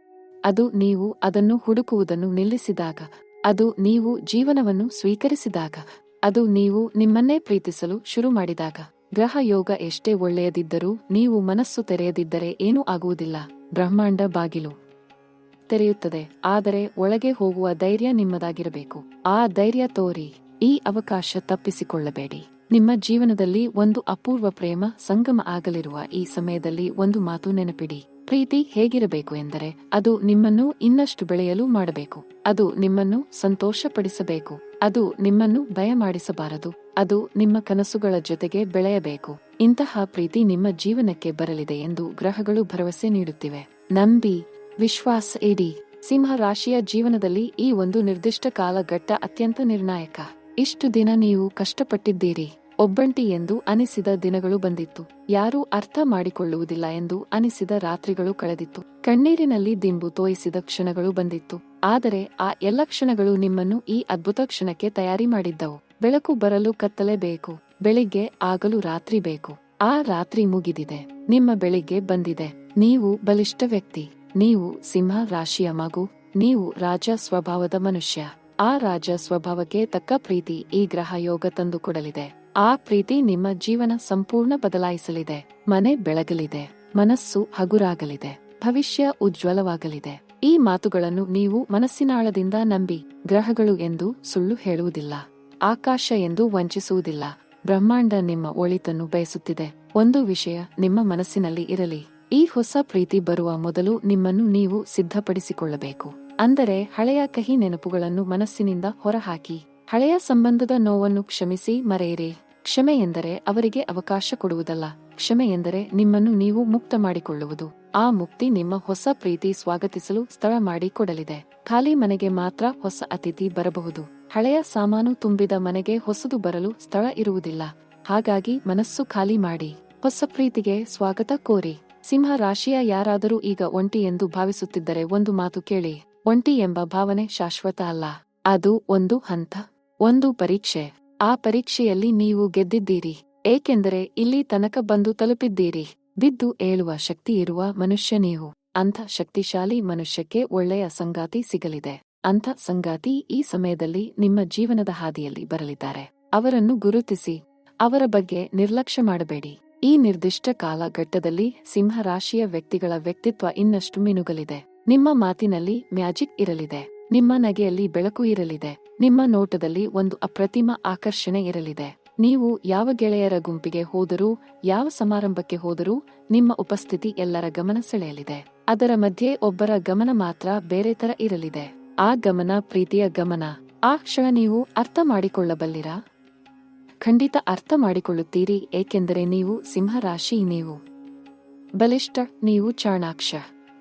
Speaker 1: ಅದು ನೀವು ಅದನ್ನು ಹುಡುಕುವುದನ್ನು ನಿಲ್ಲಿಸಿದಾಗ. ಅದು ನೀವು ಜೀವನವನ್ನು ಸ್ವೀಕರಿಸಿದಾಗ. ಅದು ನೀವು ನಿಮ್ಮನ್ನೇ ಪ್ರೀತಿಸಲು ಶುರು ಮಾಡಿದಾಗ. ಗ್ರಹ ಯೋಗ ಎಷ್ಟೇ ಒಳ್ಳೆಯದಿದ್ದರೂ ನೀವು ಮನಸ್ಸು ತೆರೆಯದಿದ್ದರೆ ಏನೂ ಆಗುವುದಿಲ್ಲ. ಬ್ರಹ್ಮಾಂಡ ಬಾಗಿಲು ತೆರೆಯುತ್ತದೆ, ಆದರೆ ಒಳಗೆ ಹೋಗುವ ಧೈರ್ಯ ನಿಮ್ಮದಾಗಿರಬೇಕು. ಆ ಧೈರ್ಯ ತೋರಿ. ಈ ಅವಕಾಶ ತಪ್ಪಿಸಿಕೊಳ್ಳಬೇಡಿ. ನಿಮ್ಮ ಜೀವನದಲ್ಲಿ ಒಂದು ಅಪೂರ್ವ ಪ್ರೇಮ ಸಂಗಮ ಆಗಲಿರುವ ಈ ಸಮಯದಲ್ಲಿ ಒಂದು ಮಾತು ನೆನಪಿಡಿ. ಪ್ರೀತಿ ಹೇಗಿರಬೇಕು ಎಂದರೆ ಅದು ನಿಮ್ಮನ್ನು ಇನ್ನಷ್ಟು ಬೆಳೆಯಲು ಮಾಡಬೇಕು. ಅದು ನಿಮ್ಮನ್ನು ಸಂತೋಷಪಡಿಸಬೇಕು. ಅದು ನಿಮ್ಮನ್ನು ಭಯ ಮಾಡಿಸಬಾರದು. ಅದು ನಿಮ್ಮ ಕನಸುಗಳ ಜೊತೆಗೆ ಬೆಳೆಯಬೇಕು. ಇಂತಹ ಪ್ರೀತಿ ನಿಮ್ಮ ಜೀವನಕ್ಕೆ ಬರಲಿದೆ ಎಂದು ಗ್ರಹಗಳು ಭರವಸೆ ನೀಡುತ್ತಿವೆ. ನಂಬಿ, ವಿಶ್ವಾಸ ಇಡಿ. ಸಿಂಹ ರಾಶಿಯ ಜೀವನದಲ್ಲಿ ಈ ಒಂದು ನಿರ್ದಿಷ್ಟ ಕಾಲಘಟ್ಟ ಅತ್ಯಂತ ನಿರ್ಣಾಯಕ. ಇಷ್ಟು ದಿನ ನೀವು ಕಷ್ಟಪಟ್ಟಿದ್ದೀರಿ. ಒಬ್ಬಂಟಿ ಎಂದು ಅನಿಸಿದ ದಿನಗಳು ಬಂದಿತ್ತು. ಯಾರೂ ಅರ್ಥ ಮಾಡಿಕೊಳ್ಳುವುದಿಲ್ಲ ಎಂದು ಅನಿಸಿದ ರಾತ್ರಿಗಳು ಕಳೆದಿತ್ತು. ಕಣ್ಣೀರಿನಲ್ಲಿ ದಿಂಬು ತೋಯಿಸಿದ ಕ್ಷಣಗಳು ಬಂದಿತ್ತು. ಆದರೆ ಆ ಎಲ್ಲ ಕ್ಷಣಗಳು ನಿಮ್ಮನ್ನು ಈ ಅದ್ಭುತ ಕ್ಷಣಕ್ಕೆ ತಯಾರಿ ಮಾಡಿದ್ದವು. ಬೆಳಕು ಬರಲು ಕತ್ತಲೆ ಬೇಕು. ಬೆಳಿಗ್ಗೆ ಆಗಲು ರಾತ್ರಿ ಬೇಕು. ಆ ರಾತ್ರಿ ಮುಗಿದಿದೆ. ನಿಮ್ಮ ಬೆಳಿಗ್ಗೆ ಬಂದಿದೆ. ನೀವು ಬಲಿಷ್ಠ ವ್ಯಕ್ತಿ. ನೀವು ಸಿಂಹ ರಾಶಿಯ ಮಗು. ನೀವು ರಾಜ ಸ್ವಭಾವದ ಮನುಷ್ಯ. ಆ ರಾಜ ಸ್ವಭಾವಕ್ಕೆ ತಕ್ಕ ಪ್ರೀತಿ ಈ ಗ್ರಹ ಯೋಗ ತಂದುಕೊಡಲಿದೆ. ಆ ಪ್ರೀತಿ ನಿಮ್ಮ ಜೀವನ ಸಂಪೂರ್ಣ ಬದಲಾಯಿಸಲಿದೆ. ಮನೆ ಬೆಳಗಲಿದೆ, ಮನಸ್ಸು ಹಗುರಾಗಲಿದೆ, ಭವಿಷ್ಯ ಉಜ್ವಲವಾಗಲಿದೆ. ಈ ಮಾತುಗಳನ್ನು ನೀವು ಮನಸ್ಸಿನಾಳದಿಂದ ನಂಬಿ. ಗ್ರಹಗಳು ಎಂದು ಸುಳ್ಳು ಹೇಳುವುದಿಲ್ಲ, ಆಕಾಶ ಎಂದು ವಂಚಿಸುವುದಿಲ್ಲ. ಬ್ರಹ್ಮಾಂಡ ನಿಮ್ಮ ಒಳಿತನ್ನು ಬಯಸುತ್ತಿದೆ. ಒಂದು ವಿಷಯ ನಿಮ್ಮ ಮನಸ್ಸಿನಲ್ಲಿ ಇರಲಿ, ಈ ಹೊಸ ಪ್ರೀತಿ ಬರುವ ಮೊದಲು ನಿಮ್ಮನ್ನು ನೀವು ಸಿದ್ಧಪಡಿಸಿಕೊಳ್ಳಬೇಕು. ಅಂದರೆ ಹಳೆಯ ಕಹಿ ನೆನಪುಗಳನ್ನು ಮನಸ್ಸಿನಿಂದ ಹೊರಹಾಕಿ, ಹಳೆಯ ಸಂಬಂಧದ ನೋವನ್ನು ಕ್ಷಮಿಸಿ ಮರೆಯಿರಿ. ಕ್ಷಮೆ ಎಂದರೆ ಅವರಿಗೆ ಅವಕಾಶ ಕೊಡುವುದಲ್ಲ, ಕ್ಷಮೆ ಎಂದರೆ ನಿಮ್ಮನ್ನು ನೀವು ಮುಕ್ತ ಮಾಡಿಕೊಳ್ಳುವುದು. ಆ ಮುಕ್ತಿ ನಿಮ್ಮ ಹೊಸ ಪ್ರೀತಿ ಸ್ವಾಗತಿಸಲು ಸ್ಥಳ ಮಾಡಿ ಕೊಡಲಿದೆ. ಖಾಲಿ ಮನೆಗೆ ಮಾತ್ರ ಹೊಸ ಅತಿಥಿ ಬರಬಹುದು. ಹಳೆಯ ಸಾಮಾನು ತುಂಬಿದ ಮನೆಗೆ ಹೊಸದು ಬರಲು ಸ್ಥಳ ಇರುವುದಿಲ್ಲ. ಹಾಗಾಗಿ ಮನಸ್ಸು ಖಾಲಿ ಮಾಡಿ ಹೊಸ ಪ್ರೀತಿಗೆ ಸ್ವಾಗತ ಕೋರಿ. ಸಿಂಹ ರಾಶಿಯ ಯಾರಾದರೂ ಈಗ ಒಂಟಿ ಎಂದು ಭಾವಿಸುತ್ತಿದ್ದರೆ ಒಂದು ಮಾತು ಕೇಳಿ. ಒಂಟಿ ಎಂಬ ಭಾವನೆ ಶಾಶ್ವತ ಅಲ್ಲ. ಅದು ಒಂದು ಹಂತ, ಒಂದು ಪರೀಕ್ಷೆ. ಆ ಪರೀಕ್ಷೆಯಲ್ಲಿ ನೀವು ಗೆದ್ದಿದ್ದೀರಿ, ಏಕೆಂದರೆ ಇಲ್ಲಿ ತನಕ ಬಂದು ತಲುಪಿದ್ದೀರಿ. ಬಿದ್ದು ಏಳುವ ಶಕ್ತಿ ಇರುವ ಮನುಷ್ಯ ನೀವು. ಅಂಥ ಶಕ್ತಿಶಾಲಿ ಮನುಷ್ಯಕ್ಕೆ ಒಳ್ಳೆಯ ಸಂಗಾತಿ ಸಿಗಲಿದೆ. ಅಂಥ ಸಂಗಾತಿ ಈ ಸಮಯದಲ್ಲಿ ನಿಮ್ಮ ಜೀವನದ ಹಾದಿಯಲ್ಲಿ ಬರಲಿದ್ದಾರೆ. ಅವರನ್ನು ಗುರುತಿಸಿ, ಅವರ ಬಗ್ಗೆ ನಿರ್ಲಕ್ಷ್ಯ ಮಾಡಬೇಡಿ. ಈ ನಿರ್ದಿಷ್ಟ ಕಾಲಘಟ್ಟದಲ್ಲಿ ಸಿಂಹ ರಾಶಿಯ ವ್ಯಕ್ತಿಗಳ ವ್ಯಕ್ತಿತ್ವ ಇನ್ನಷ್ಟು ಮಿನುಗಲಿದೆ. ನಿಮ್ಮ ಮಾತಿನಲ್ಲಿ ಮ್ಯಾಜಿಕ್ ಇರಲಿದೆ, ನಿಮ್ಮ ನಗೆಯಲ್ಲಿ ಬೆಳಕು ಇರಲಿದೆ, ನಿಮ್ಮ ನೋಟದಲ್ಲಿ ಒಂದು ಅಪ್ರತಿಮ ಆಕರ್ಷಣೆ ಇರಲಿದೆ. ನೀವು ಯಾವ ಗೆಳೆಯರ ಗುಂಪಿಗೆ ಹೋದರೂ, ಯಾವ ಸಮಾರಂಭಕ್ಕೆ ಹೋದರೂ ನಿಮ್ಮ ಉಪಸ್ಥಿತಿ ಎಲ್ಲರ ಗಮನ ಸೆಳೆಯಲಿದೆ. ಅದರ ಮಧ್ಯೆ ಒಬ್ಬರ ಗಮನ ಮಾತ್ರ ಬೇರೆ ತರ ಇರಲಿದೆ. ಆ ಗಮನ ಪ್ರೀತಿಯ ಗಮನ. ಆ ಕ್ಷಣ ನೀವು ಅರ್ಥ ಮಾಡಿಕೊಳ್ಳಬಲ್ಲಿರಾ? ಖಂಡಿತ ಅರ್ಥ ಮಾಡಿಕೊಳ್ಳುತ್ತೀರಿ, ಏಕೆಂದರೆ ನೀವು ಸಿಂಹರಾಶಿ. ನೀವು ಬಲಿಷ್ಠ, ನೀವು ಚಾಣಾಕ್ಷ.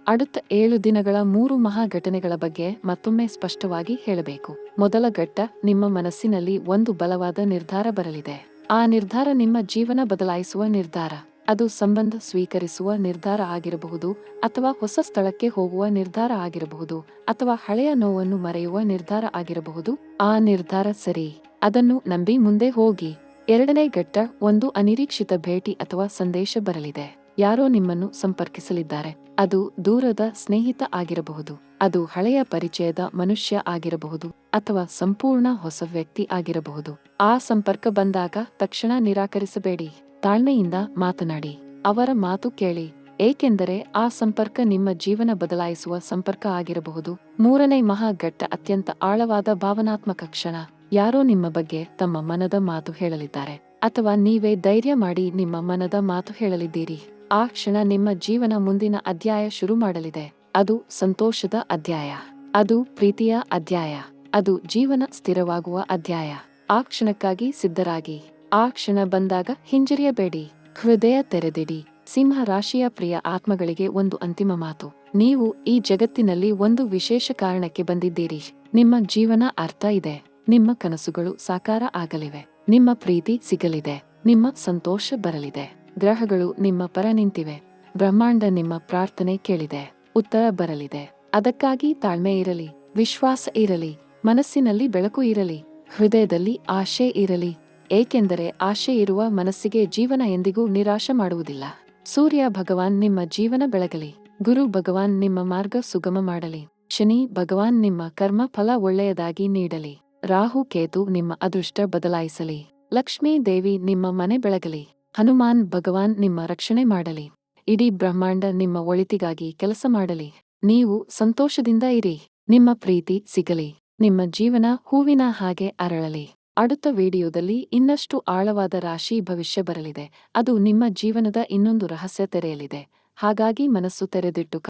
Speaker 1: அடுத்த 7 ದಿನಗಳ 3 ಮಹಾ ಘಟನೆಗಳ ಬಗ್ಗೆ ಮತ್ತೊಮ್ಮೆ ಸ್ಪಷ್ಟವಾಗಿ ಹೇಳಬೇಕು. ಮೊದಲ ಘಟ್ಟ, ನಿಮ್ಮ ಮನಸ್ಸಿನಲ್ಲಿ ಒಂದು ಬಲವಾದ ನಿರ್ಧಾರ ಬರಲಿದೆ. ಆ ನಿರ್ಧಾರ ನಿಮ್ಮ ಜೀವನ ಬದಲಾಯಿಸುವ ನಿರ್ಧಾರ. ಅದು ಸಂಬಂಧ ಸ್ವೀಕರಿಸುವ ನಿರ್ಧಾರ ಆಗಿರಬಹುದು, ಅಥವಾ ಹೊಸ ಸ್ಥಳಕ್ಕೆ ಹೋಗುವ ನಿರ್ಧಾರ ಆಗಿರಬಹುದು, ಅಥವಾ ಹಳೆಯ ನೋವನ್ನು ಮರೆಯುವ ನಿರ್ಧಾರ ಆಗಿರಬಹುದು. ಆ ನಿರ್ಧಾರ ಸರಿ, ಅದನ್ನು ನಂಬಿ ಮುಂದೆ ಹೋಗಿ. ಎರಡನೇ ಘಟ್ಟ, ಒಂದು ಅನಿರೀಕ್ಷಿತ ಭೇಟಿ ಅಥವಾ ಸಂದೇಶ ಬರಲಿದೆ. ಯಾರೋ ನಿಮ್ಮನ್ನು ಸಂಪರ್ಕಿಸಲಿದ್ದಾರೆ. ಅದು ದೂರದ ಸ್ನೇಹಿತ ಆಗಿರಬಹುದು, ಅದು ಹಳೆಯ ಪರಿಚಯದ ಮನುಷ್ಯ ಆಗಿರಬಹುದು, ಅಥವಾ ಸಂಪೂರ್ಣ ಹೊಸ ವ್ಯಕ್ತಿ ಆಗಿರಬಹುದು. ಆ ಸಂಪರ್ಕ ಬಂದಾಗ ತಕ್ಷಣ ನಿರಾಕರಿಸಬೇಡಿ. ತಾಳ್ಮೆಯಿಂದ ಮಾತನಾಡಿ, ಅವರ ಮಾತು ಕೇಳಿ, ಏಕೆಂದರೆ ಆ ಸಂಪರ್ಕ ನಿಮ್ಮ ಜೀವನ ಬದಲಾಯಿಸುವ ಸಂಪರ್ಕ ಆಗಿರಬಹುದು. ಮೂರನೇ ಮಹಾಘಟ್ಟ, ಅತ್ಯಂತ ಆಳವಾದ ಭಾವನಾತ್ಮಕ ಕ್ಷಣ. ಯಾರೋ ನಿಮ್ಮ ಬಗ್ಗೆ ತಮ್ಮ ಮನದ ಮಾತು ಹೇಳಲಿದ್ದಾರೆ, ಅಥವಾ ನೀವೇ ಧೈರ್ಯ ಮಾಡಿ ನಿಮ್ಮ ಮನದ ಮಾತು ಹೇಳಲಿದ್ದೀರಿ. ಆ ಕ್ಷಣ ನಿಮ್ಮ ಜೀವನ ಮುಂದಿನ ಅಧ್ಯಾಯ ಶುರು ಮಾಡಲಿದೆ. ಅದು ಸಂತೋಷದ ಅಧ್ಯಾಯ, ಅದು ಪ್ರೀತಿಯ ಅಧ್ಯಾಯ, ಅದು ಜೀವನ ಸ್ಥಿರವಾಗುವ ಅಧ್ಯಾಯ. ಆ ಕ್ಷಣಕ್ಕಾಗಿ ಸಿದ್ಧರಾಗಿ. ಆ ಕ್ಷಣ ಬಂದಾಗ ಹಿಂಜರಿಯಬೇಡಿ, ಹೃದಯ ತೆರೆದಿಡಿ. ಸಿಂಹ ರಾಶಿಯ ಪ್ರಿಯ ಆತ್ಮಗಳಿಗೆ ಒಂದು ಅಂತಿಮ ಮಾತು. ನೀವು ಈ ಜಗತ್ತಿನಲ್ಲಿ ಒಂದು ವಿಶೇಷ ಕಾರಣಕ್ಕೆ ಬಂದಿದ್ದೀರಿ. ನಿಮ್ಮ ಜೀವನ ಅರ್ಥ ಇದೆ, ನಿಮ್ಮ ಕನಸುಗಳು ಸಾಕಾರ ಆಗಲಿವೆ, ನಿಮ್ಮ ಪ್ರೀತಿ ಸಿಗಲಿದೆ, ನಿಮ್ಮ ಸಂತೋಷ ಬರಲಿದೆ. ಗ್ರಹಗಳು ನಿಮ್ಮ ಪರ ನಿಂತಿವೆ. ಬ್ರಹ್ಮಾಂಡ ನಿಮ್ಮ ಪ್ರಾರ್ಥನೆ ಕೇಳಿದೆ, ಉತ್ತರ ಬರಲಿದೆ. ಅದಕ್ಕಾಗಿ ತಾಳ್ಮೆ ಇರಲಿ, ವಿಶ್ವಾಸ ಇರಲಿ, ಮನಸ್ಸಿನಲ್ಲಿ ಬೆಳಕು ಇರಲಿ, ಹೃದಯದಲ್ಲಿ ಆಶೆ ಇರಲಿ. ಏಕೆಂದರೆ ಆಶೆ ಇರುವ ಮನಸ್ಸಿಗೆ ಜೀವನ ಎಂದಿಗೂ ನಿರಾಶ ಮಾಡುವುದಿಲ್ಲ. ಸೂರ್ಯ ಭಗವಾನ್ ನಿಮ್ಮ ಜೀವನ ಬೆಳಗಲಿ, ಗುರು ಭಗವಾನ್ ನಿಮ್ಮ ಮಾರ್ಗ ಸುಗಮ ಮಾಡಲಿ, ಶನಿ ಭಗವಾನ್ ನಿಮ್ಮ ಕರ್ಮ ಫಲ ಒಳ್ಳೆಯದಾಗಿ ನೀಡಲಿ, ರಾಹು ಕೇತು ನಿಮ್ಮ ಅದೃಷ್ಟ ಬದಲಾಯಿಸಲಿ, ಲಕ್ಷ್ಮೀ ದೇವಿ ನಿಮ್ಮ ಮನೆ ಬೆಳಗಲಿ, ಹನುಮಾನ್ ಭಗವಾನ್ ನಿಮ್ಮ ರಕ್ಷಣೆ ಮಾಡಲಿ, ಇಡೀ ಬ್ರಹ್ಮಾಂಡ ನಿಮ್ಮ ಒಳಿತಿಗಾಗಿ ಕೆಲಸ ಮಾಡಲಿ. ನೀವು ಸಂತೋಷದಿಂದ ಇರಿ, ನಿಮ್ಮ ಪ್ರೀತಿ ಸಿಗಲಿ, ನಿಮ್ಮ ಜೀವನ ಹೂವಿನ ಹಾಗೆ ಅರಳಲಿ. அடுத்த ವಿಡಿಯೋದಲ್ಲಿ ಇನ್ನಷ್ಟು ಆಳವಾದ ರಾಶಿ ಭವಿಷ್ಯ ಬರಲಿದೆ. ಅದು ನಿಮ್ಮ ಜೀವನದ ಇನ್ನೊಂದು ರಹಸ್ಯ ತೆರೆಯಲಿದೆ. ಹಾಗಾಗಿ ಮನಸ್ಸು ತೆರೆದಿಟ್ಟು